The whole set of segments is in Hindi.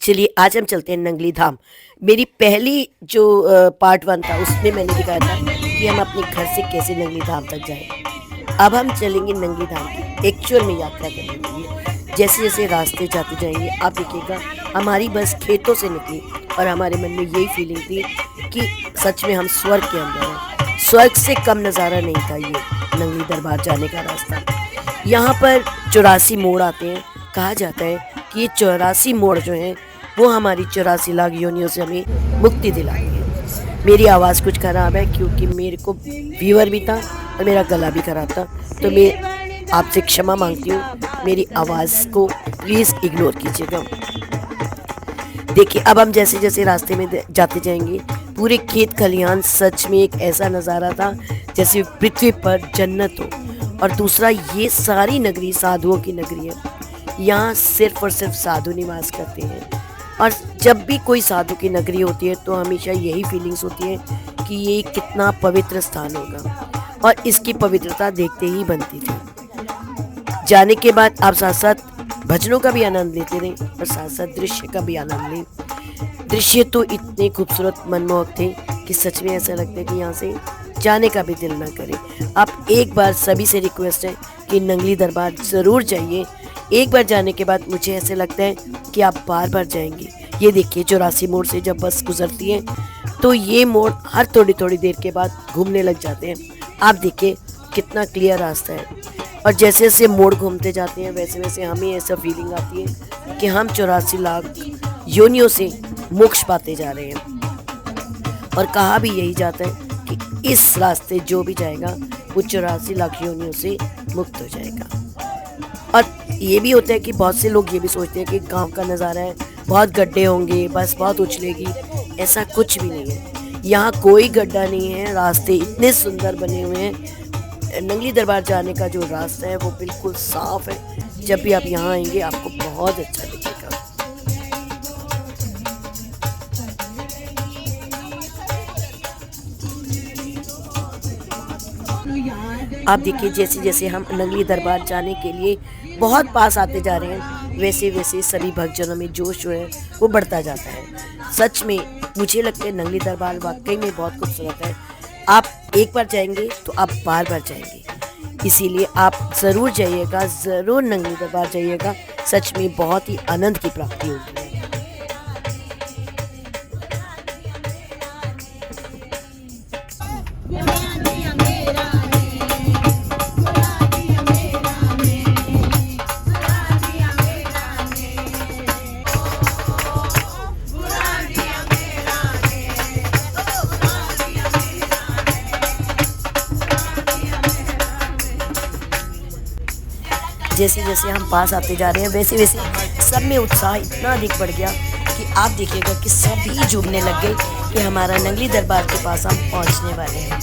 चलिए आज हम चलते हैं नंगली धाम। मेरी पहली जो पार्ट 1 था उसमें मैंने दिखाया था कि हम अपने घर से कैसे नंगली धाम तक जाएँ। अब हम चलेंगे नंगली धाम की एक्चुअल में यात्रा करने के लिए। जैसे-जैसे रास्ते जाते जाएँगे आप देखिएगा हमारी बस खेतों से निकली और हमारे मन में यही फीलिंग थी कि सच में हम स्वर्ग के अंदर हैं। स्वर्ग से कम नज़ारा नहीं था ये नंगली दरबार जाने का रास्ता। यहाँ पर 84 मोड़ आते हैं। कहा जाता है कि ये 84 मोड़ जो हैं वो हमारी 84 लाख योनियों से हमें मुक्ति दिलाती है। मेरी आवाज़ कुछ ख़राब है क्योंकि मेरे को फ़ीवर भी था और मेरा गला भी ख़राब था, तो मैं आपसे क्षमा मांगती हूँ। मेरी आवाज़ को प्लीज़ इग्नोर कीजिएगा। देखिए अब हम जैसे-जैसे रास्ते में जाते जाएँगे पूरे खेत खलिहान सच में एक ऐसा नज़ारा था जैसे पृथ्वी पर जन्नत हो। और दूसरा ये सारी नगरी साधुओं की नगरी है। यहाँ सिर्फ़ और सिर्फ साधु निवास करते हैं और जब भी कोई साधु की नगरी होती है तो हमेशा यही फीलिंग्स होती है कि ये कितना पवित्र स्थान होगा और इसकी पवित्रता देखते ही बनती थी। जाने के बाद आप साथ-साथ भजनों का भी आनंद लेते रहें और साथ-साथ दृश्य का भी आनंद लें। दृश्य तो इतने खूबसूरत मनमोहक थे कि सच में ऐसा लगता है कि यहाँ से जाने का भी दिल ना करे। आप एक बार सभी से रिक्वेस्ट है कि नंगली दरबार ज़रूर जाइए। एक बार जाने के बाद मुझे ऐसे लगता है कि आप बार-बार जाएँगे। ये देखिए 84 मोड़ से जब बस गुज़रती है तो ये मोड़ हर थोड़ी-थोड़ी देर के बाद घूमने लग जाते हैं। आप देखिए कितना क्लियर रास्ता है और जैसे-जैसे मोड़ घूमते जाते हैं वैसे-वैसे हमें ऐसा फीलिंग आती है कि हम 84 लाख योनियों से मोक्ष पाते जा रहे हैं। और कहा भी यही जाता है कि इस रास्ते जो भी जाएगा वो 84 लाख योनियों से मुक्त हो जाएगा। और ये भी होता है कि बहुत से लोग ये भी सोचते हैं कि गाँव का नज़ारा है, बहुत गड्ढे होंगे, बस बहुत उछलेगी, ऐसा कुछ भी नहीं है। यहाँ कोई गड्ढा नहीं है, रास्ते इतने सुंदर बने हुए हैं। नंगली दरबार जाने का जो रास्ता है वो बिल्कुल साफ़ है। जब भी आप यहाँ आएँगे आपको बहुत अच्छा लगेगा। आप देखिए जैसे-जैसे हम नंगली दरबार जाने के लिए बहुत पास आते जा रहे हैं, वैसे-वैसे सभी भक्तजनों में जोश जो है वो बढ़ता जाता है। सच में मुझे लगता है नंगली दरबार वाक़ई में बहुत खूबसूरत है। आप एक बार जाएँगे तो आप बार-बार जाएँगे। इसीलिए आप ज़रूर जाइएगा, ज़रूर नंगली दरबार जाइएगा। सच में बहुत ही आनंद की प्राप्ति होगी। जैसे-जैसे हम पास आते जा रहे हैं वैसे-वैसे सब में उत्साह इतना अधिक बढ़ गया कि आप देखिएगा कि सभी झूमने लग गए कि हमारा नंगली दरबार के पास हम पहुंचने वाले हैं।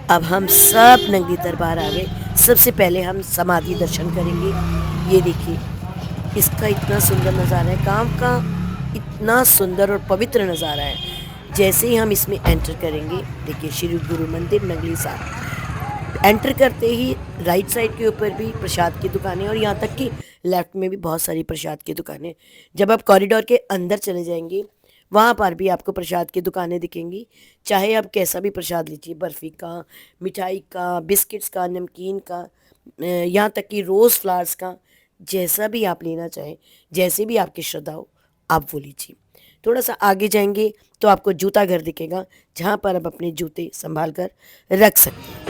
अब हम सब नंगली दरबार आ गए। सबसे पहले हम समाधि दर्शन करेंगे। ये देखिए इसका इतना सुंदर नज़ारा है, गाँव का इतना सुंदर और पवित्र नज़ारा है। जैसे ही हम इसमें एंटर करेंगे देखिए श्री गुरु मंदिर नंगली साहिब। एंटर करते ही राइट साइड के ऊपर भी प्रसाद की दुकानें और यहाँ तक कि लेफ्ट में भी बहुत सारी प्रसाद की दुकानें। जब आप कॉरिडोर के अंदर चले जाएंगे वहाँ पर भी आपको प्रसाद की दुकानें दिखेंगी। चाहे आप कैसा भी प्रसाद लीजिए, बर्फ़ी का, मिठाई का, बिस्किट्स का, नमकीन का, यहाँ तक कि रोज़ फ्लावर्स का, जैसा भी आप लेना चाहें, जैसे भी आपकी श्रद्धा हो आप वो लीजिए। थोड़ा सा आगे जाएंगे तो आपको जूता घर दिखेगा जहाँ पर आप अपने जूते संभाल कर रख सकते हैं।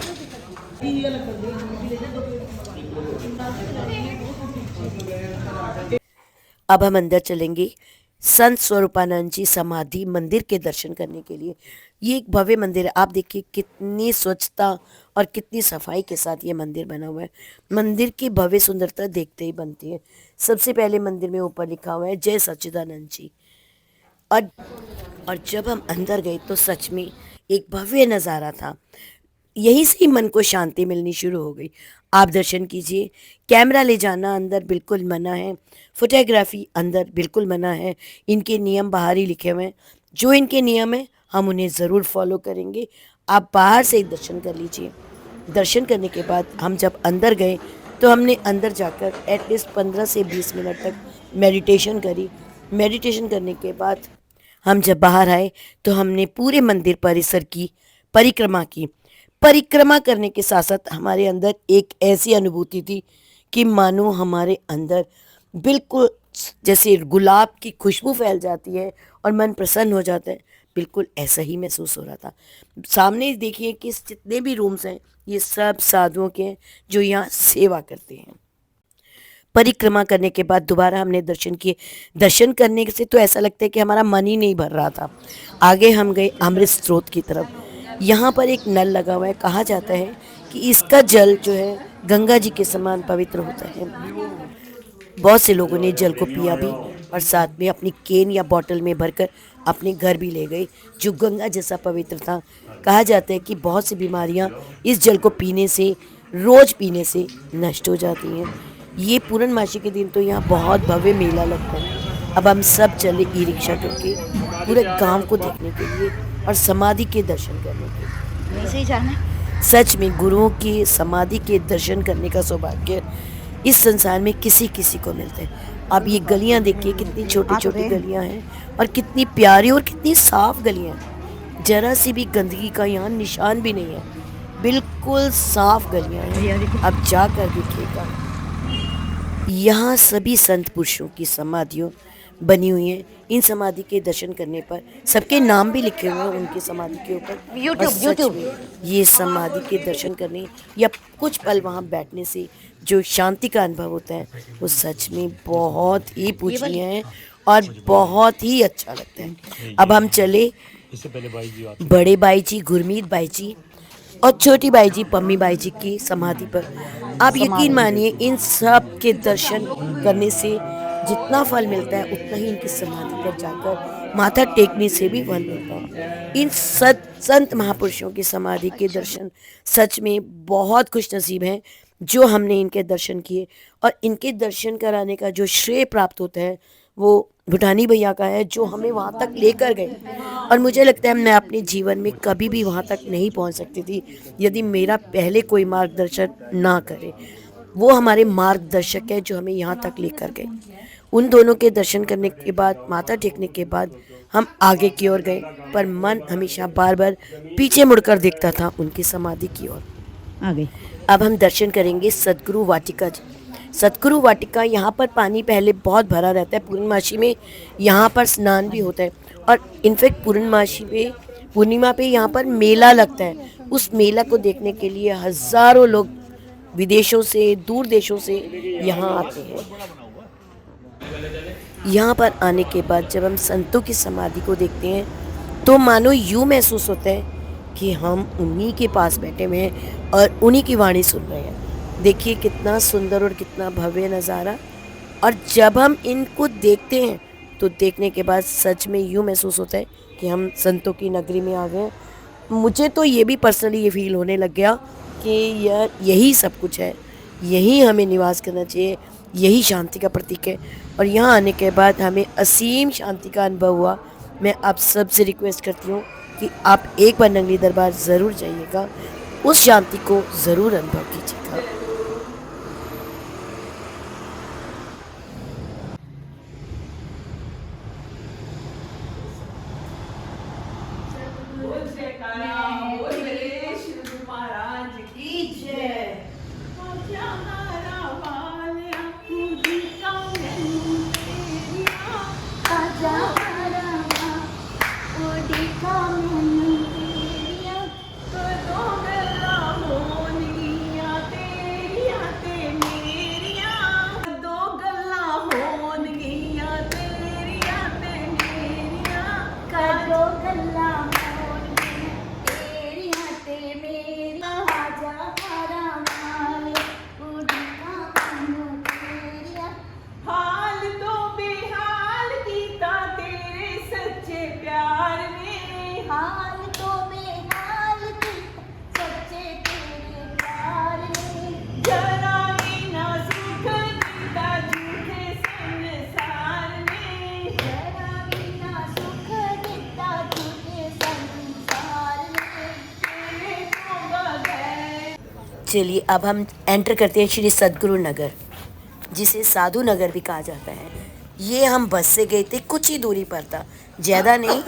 अब हम अंदर चलेंगे संत स्वरूपानंद जी समाधि मंदिर के दर्शन करने के लिए। ये एक भव्य मंदिर है। आप देखिए कितनी स्वच्छता और कितनी सफाई के साथ ये मंदिर बना हुआ है। मंदिर की भव्य सुंदरता देखते ही बनती है। सबसे पहले मंदिर में ऊपर लिखा हुआ है जय सच्चिदानंद जी। और और जब हम अंदर गए तो सच में एक भव्य नज़ारा था। यहीं से ही मन को शांति मिलनी शुरू हो गई। आप दर्शन कीजिए। कैमरा ले जाना अंदर बिल्कुल मना है, फोटोग्राफी अंदर बिल्कुल मना है। इनके नियम बाहर ही लिखे हुए हैं। जो इनके नियम हैं हम उन्हें ज़रूर फॉलो करेंगे। आप बाहर से ही दर्शन कर लीजिए। दर्शन करने के बाद हम जब अंदर गए तो हमने अंदर जाकर एटलीस्ट 15 से 20 मिनट तक मेडिटेशन करी। मेडिटेशन करने के बाद हम जब बाहर आए तो हमने पूरे मंदिर परिसर की परिक्रमा की। परिक्रमा करने के साथ साथ हमारे अंदर एक ऐसी अनुभूति थी कि मानो हमारे अंदर बिल्कुल जैसे गुलाब की खुशबू फैल जाती है और मन प्रसन्न हो जाता है, बिल्कुल ऐसा ही महसूस हो रहा था। सामने देखिए कि जितने भी रूम्स हैं ये सब साधुओं के हैं जो यहाँ सेवा करते हैं। परिक्रमा करने के बाद दोबारा हमने दर्शन किए। दर्शन करने से तो ऐसा लगता है कि हमारा मन ही नहीं भर रहा था। आगे हम गए अमृत स्रोत की तरफ। यहाँ पर एक नल लगा हुआ है। कहा जाता है कि इसका जल जो है गंगा जी के समान पवित्र होता है। बहुत से लोगों ने जल को पिया भी और साथ में अपनी केन या बॉटल में भरकर अपने घर भी ले गए, जो गंगा जैसा पवित्र था। कहा जाता है कि बहुत सी बीमारियां इस जल को पीने से, रोज़ पीने से नष्ट हो जाती हैं। ये पूर्णमासी के दिन तो यहाँ बहुत भव्य मेला लगता है। अब हम सब चले ई रिक्शा करके पूरे गांव को देखने के लिए और समाधि के दर्शन करने के लिए। वैसे ही जाना है। सच में गुरुओं की समाधि के दर्शन करने का सौभाग्य इस संसार में किसी किसी को मिलता है। अब ये गलियां देखिए, कितनी छोटी छोटी गलियां हैं और कितनी प्यारी और कितनी साफ गलियां हैं। जरा सी भी गंदगी का यहाँ निशान भी नहीं है, बिल्कुल साफ गलियां हैं। अब जाकर देखिएगा, यहाँ सभी संत पुरुषों की समाधियों बनी हुई हैं। इन समाधि के दर्शन करने पर सबके नाम भी लिखे हुए हैं उनकी समाधि के ऊपर। यूट्यूब ये समाधि के दर्शन करने या कुछ पल वहाँ बैठने से जो शांति का अनुभव होता है वो सच में बहुत ही पूजनीय है और बहुत ही अच्छा लगता है। अब हम चले बड़े बाई जी, गुरमीत बाई जी और छोटी बाई जी, पम्मी बाई जी की समाधि पर। आप यकीन मानिए इन सब के दर्शन करने से जितना फल मिलता है उतना ही इनकी समाधि पर जाकर माथा टेकने से भी फल मिलता है। इन संत महापुरुषों की समाधि के दर्शन सच में बहुत खुश नसीब हैं जो हमने इनके दर्शन किए। और इनके दर्शन कराने का जो श्रेय प्राप्त होता है वो भूटानी भैया का है, जो हमें वहाँ तक लेकर गए। और मुझे लगता है मैं अपने जीवन में कभी भी वहाँ तक नहीं पहुँच सकती थी यदि मेरा पहले कोई मार्गदर्शन ना करे। वो हमारे मार्गदर्शक है जो हमें यहाँ तक लेकर गए। उन दोनों के दर्शन करने के बाद, माथा टेकने के बाद हम आगे की ओर गए, पर मन हमेशा बार बार पीछे मुड़कर देखता था उनकी समाधि की ओर। आगे अब हम दर्शन करेंगे सतगुरु वाटिका जी। सतगुरु वाटिका, यहाँ पर पानी पहले बहुत भरा रहता है। पूर्णमासी में यहाँ पर स्नान भी होता है और इनफैक्ट पूर्णिमा पे यहाँ पर मेला लगता है। उस मेला को देखने के लिए हज़ारों लोग विदेशों से, दूर देशों से यहाँ आते हैं। यहाँ पर आने के बाद जब हम संतों की समाधि को देखते हैं तो मानो यूँ महसूस होता है कि हम उन्हीं के पास बैठे हुए हैं और उन्हीं की वाणी सुन रहे हैं। देखिए कितना सुंदर और कितना भव्य नज़ारा। और जब हम इनको देखते हैं तो देखने के बाद सच में यूँ महसूस होता है कि हम संतों की नगरी में आ गए। मुझे तो ये भी पर्सनली ये फील होने लग गया कि यार यही सब कुछ है, यही हमें निवास करना चाहिए, यही शांति का प्रतीक है। और यहाँ आने के बाद हमें असीम शांति का अनुभव हुआ। मैं आप सब से रिक्वेस्ट करती हूँ कि आप एक बार नंगली दरबार ज़रूर जाइएगा, उस शांति को ज़रूर अनुभव कीजिएगा। चलिए अब हम एंटर करते हैं श्री सद्गुरु नगर, जिसे साधु नगर भी कहा जाता है। ये हम बस से गए थे, कुछ ही दूरी पर था, ज़्यादा नहीं,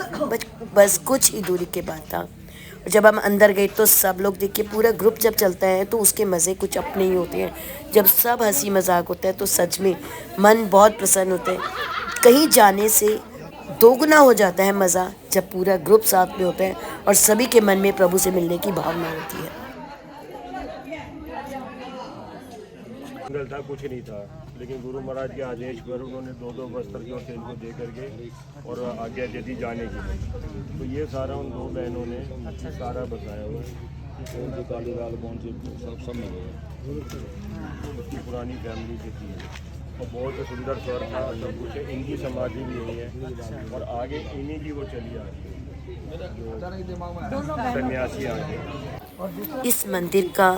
बस कुछ ही दूरी के बाद था। और जब हम अंदर गए तो सब लोग, देखिए पूरा ग्रुप जब चलता है तो उसके मज़े कुछ अपने ही होते हैं। जब सब हंसी मजाक होता है तो सच में मन बहुत प्रसन्न होता है। कहीं जाने से दोगुना हो जाता है मज़ा जब पूरा ग्रुप साथ में होता है और सभी के मन में प्रभु से मिलने की भावना होती है। जंगल था, कुछ नहीं था, लेकिन गुरु महाराज के आदेश पर उन्होंने दो वस्त्र जो थे इनको दे करके और आज्ञा दे दी जाने की। तो ये सारा उन दो बहनों ने सारा बताया हुआ है। जो काली लाल कौन सी सब मिले उसकी पुरानी फैमिली से थी और बहुत सुंदर स्वर था, सब कुछ। इनकी समाधि भी यही है और आगे इन्हीं की वो चली आ रही है, सन्यासी आगे। इस मंदिर का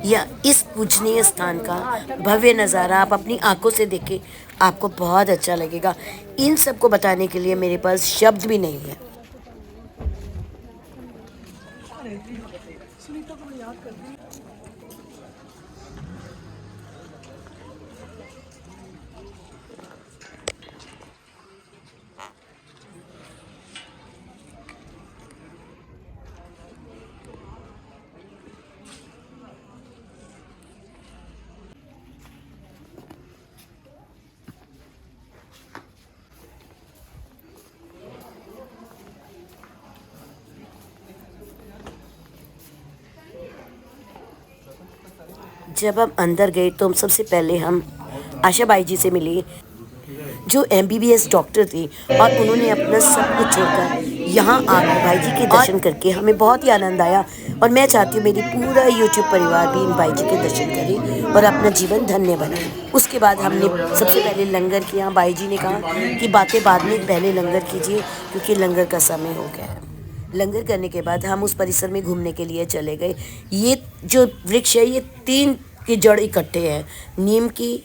या इस पूजनीय स्थान का भव्य नज़ारा आप अपनी आंखों से देखें, आपको बहुत अच्छा लगेगा। इन सब को बताने के लिए मेरे पास शब्द भी नहीं है। जब हम अंदर गए तो सबसे पहले हम आशा बाई जी से मिले, जो MBBS डॉक्टर थी, और उन्होंने अपना सब कुछ छोड़कर यहाँ आकर भाई जी के दर्शन करके हमें बहुत ही आनंद आया। और मैं चाहती हूँ मेरी पूरा YouTube परिवार भी इन भाई जी के दर्शन करे और अपना जीवन धन्य बनाए। उसके बाद हमने सबसे पहले लंगर किया। भाई जी ने कहा कि बातें बाद में, पहले लंगर कीजिए क्योंकि लंगर का समय हो गया है। लंगर करने के बाद हम उस परिसर में घूमने के लिए चले गए। ये जो वृक्ष है, ये 3 की जड़ इकट्ठे हैं, नीम की,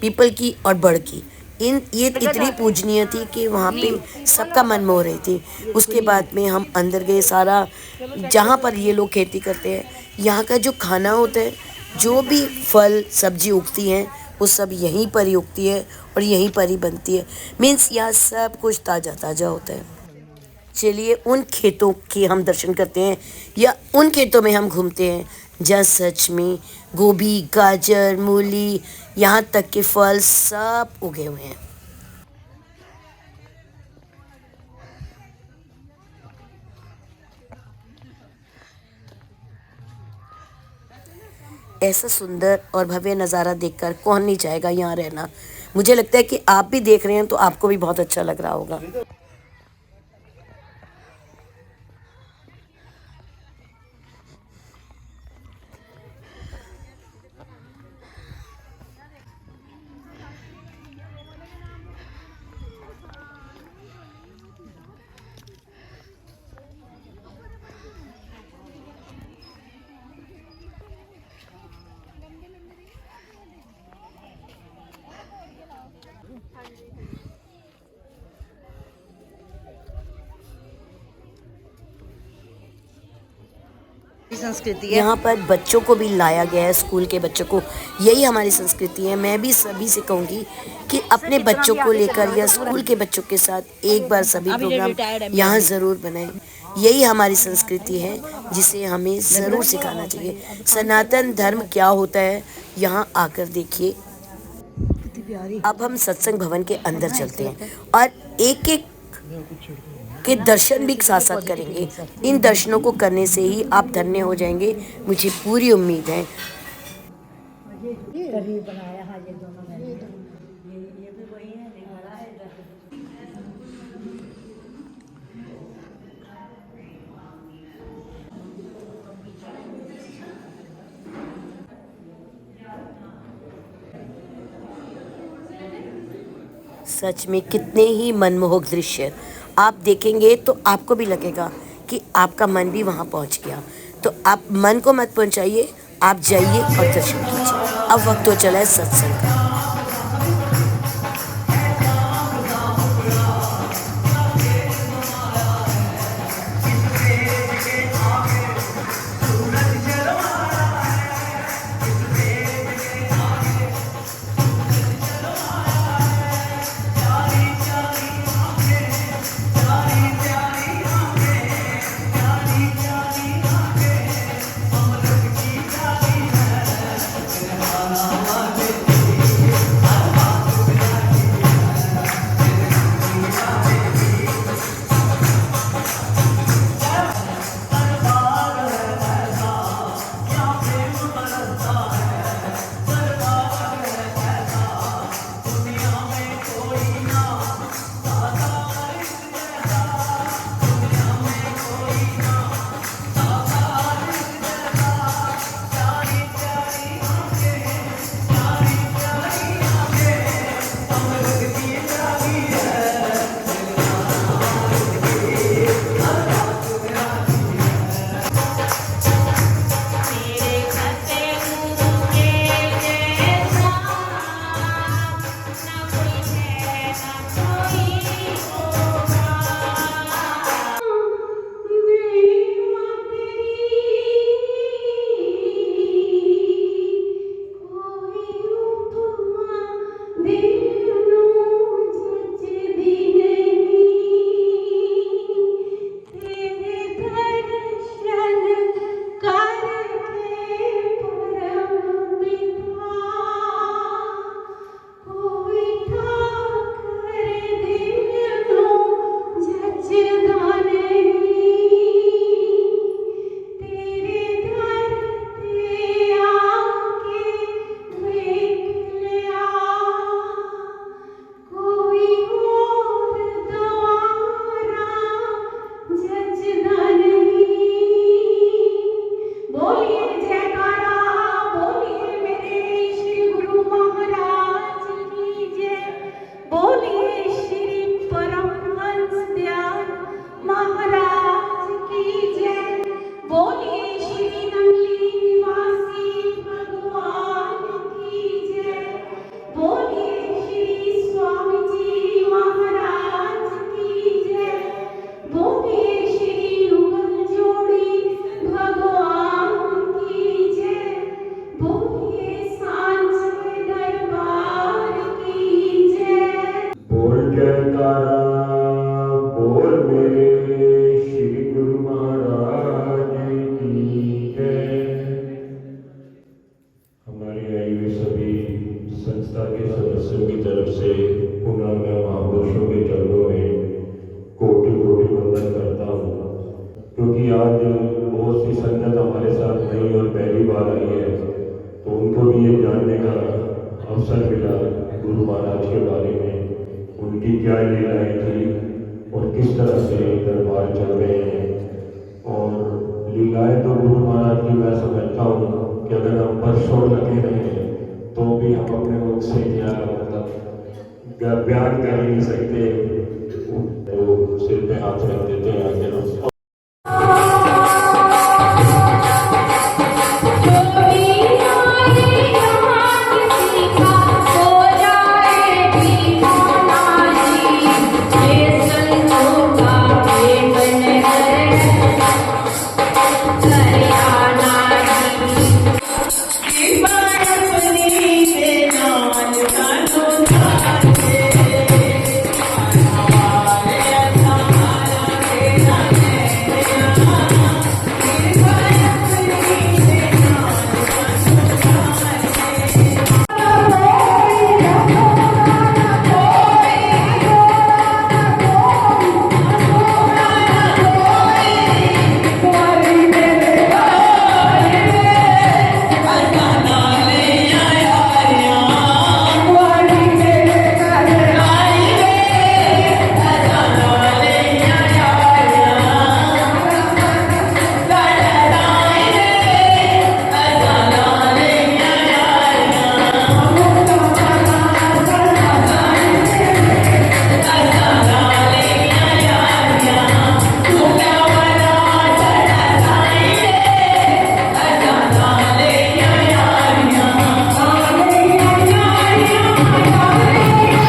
पीपल की और बड़ की। ये इतनी पूजनीय थी कि वहाँ पे सबका मन मोह रही थी। उसके बाद में हम अंदर गए। सारा जहाँ पर ये लोग खेती करते हैं, यहाँ का जो खाना होता है, जो भी फल सब्जी उगती हैं, वो सब यहीं पर ही उगती है और यहीं पर ही बनती है। मीन्स यहाँ सब कुछ ताज़ा ताज़ा होता है। चलिए उन खेतों के हम दर्शन करते हैं, या उन खेतों में हम घूमते हैं जहाँ सच में गोभी, गाजर, मूली, यहाँ तक के फल सब उगे हुए हैं। ऐसा सुंदर और भव्य नज़ारा देखकर कौन नहीं चाहेगा यहाँ रहना। मुझे लगता है कि आप भी देख रहे हैं तो आपको भी बहुत अच्छा लग रहा होगा। संस्कृति है। यहाँ पर बच्चों को भी लाया गया है, स्कूल के बच्चों को। यही हमारी संस्कृति है। मैं भी सभी से कहूँगी कि अपने बच्चों को लेकर या स्कूल के बच्चों के साथ एक बार सभी प्रोग्राम यहाँ ज़रूर बनाएं। यही हमारी संस्कृति है जिसे हमें ज़रूर सिखाना चाहिए। सनातन धर्म क्या होता है यहाँ आकर देखिए। अब हम सत्संग भवन के अंदर चलते हैं और एक एक के दर्शन भी साथ साथ करेंगे। इन दर्शनों को करने से ही आप धन्य हो जाएंगे, मुझे पूरी उम्मीद है। सच में कितने ही मनमोहक दृश्य आप देखेंगे तो आपको भी लगेगा कि आपका मन भी वहाँ पहुँच गया। तो आप मन को मत पहुँचाइए, आप जाइए और दर्शन कीजिए। अब वक्त हो चला है सत्संग का। हूँ कि अगर हम परसों लगे रहे तो भी हम अपने मुख से क्या मतलब बयान कर ही नहीं सकते। तो सिर पे हाथ रख देते हैं आखिर।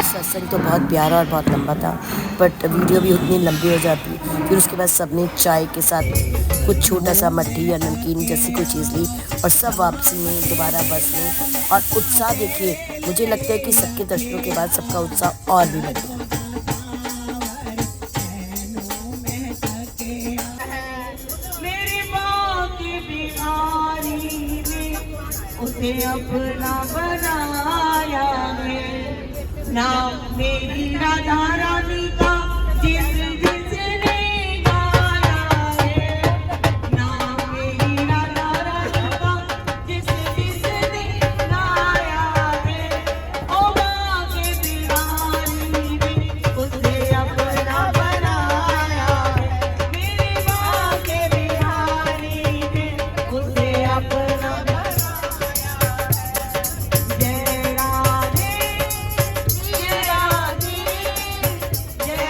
सत्संग तो बहुत प्यारा और बहुत लंबा था, बट वीडियो भी उतनी लंबी हो जाती। फिर उसके बाद सबने चाय के साथ कुछ छोटा सा मट्ठी या नमकीन जैसी कोई चीज़ ली और सब वापसी में दोबारा बस में। और उत्साह देखिए, मुझे लगता है कि सबके दर्शनों के बाद सबका उत्साह और भी बढ़ गया। उसे अपना बनाया है नाम मेरी राधा रानी का जिस जिसने गाया है। नाम मेरी राधा रानी का जिस जिसने गाया है। ओ माँ के दीवानी ने उसे अपना बनाया है। मेरी माँ के बिहारी ने उसे अपना जय राधे जय राधे जय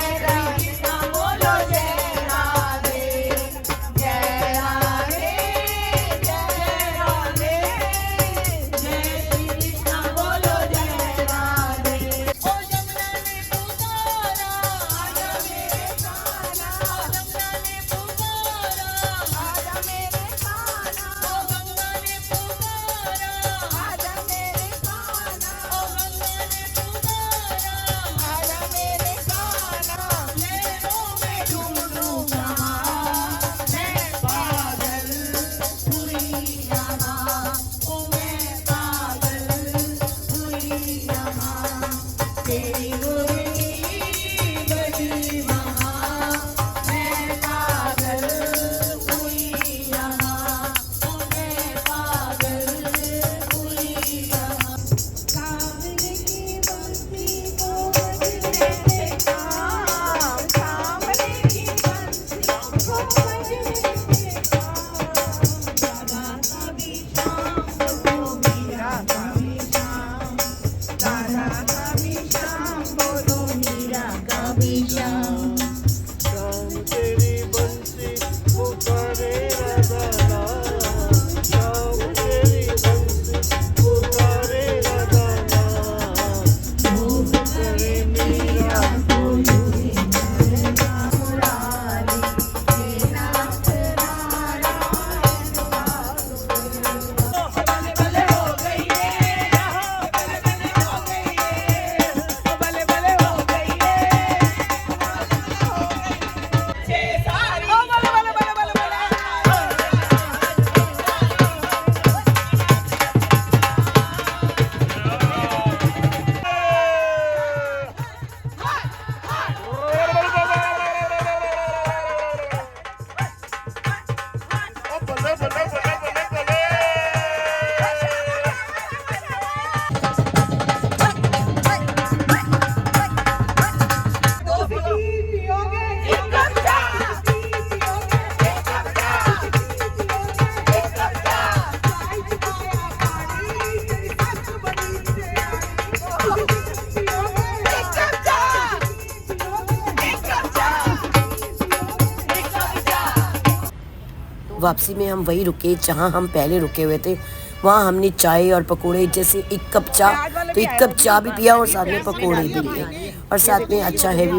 वापसी में हम वही रुके जहाँ हम पहले रुके हुए थे। वहाँ हमने चाय और पकोड़े, जैसे एक कप चाय, तो एक कप चाय भी पिया और साथ में पकोड़े भी लिए और साथ में अच्छा हैवी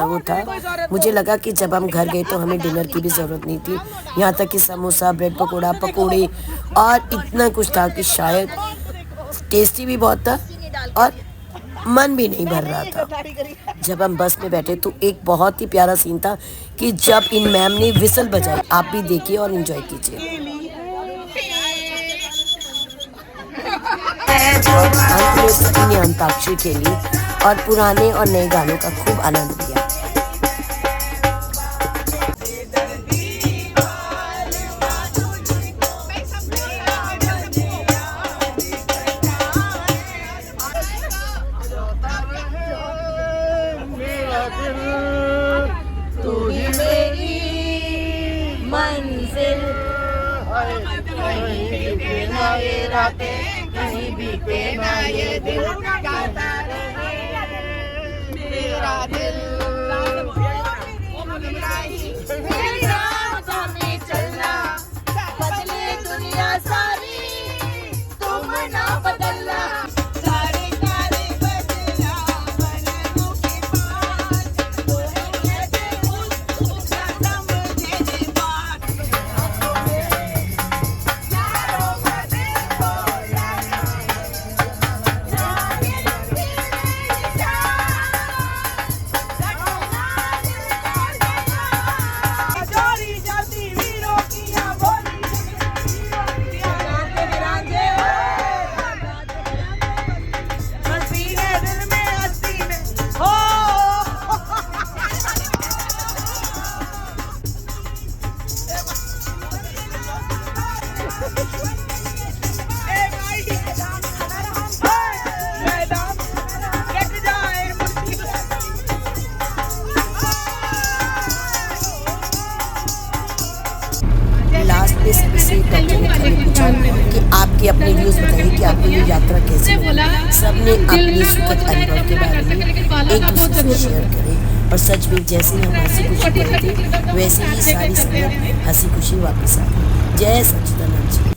वो था। मुझे लगा कि जब हम घर गए तो हमें डिनर की भी ज़रूरत नहीं थी, यहाँ तक कि समोसा, ब्रेड पकोड़ा, पकोड़े और इतना कुछ था कि शायद टेस्टी भी बहुत था और मन भी नहीं भर रहा था। जब हम बस में बैठे तो एक बहुत ही प्यारा सीन था कि जब इन मैम ने विसल बजाई, आप भी देखिए और एंजॉय कीजिए। अंत में सभी ने अंताक्षरी खेली और पुराने और नए गानों का खूब आनंद लिया। कहीं बीते ना ये दिल गाता रहे मेरा दिल मेरी राहों में चलना बदले दुनिया सारी तुम ना बदलना सारे सारे बदला बनों के पास वो कहते उसका समझे दे बात यारों का दिल बोला लास्ट में सभी से डॉक्टर ने खबरें पूछा कि आपके अपने व्यूज बताइए कि आपको ये यात्रा कैसी लगी। सबने अपने सुखद अनुभव के बारे में एक दूसरे से शेयर करें और सच में जैसे हम हंसी खुशी बोलते वैसे ही सारी संगत हंसी खुशी वापस आ गई। जय सच्चिदानंद जी।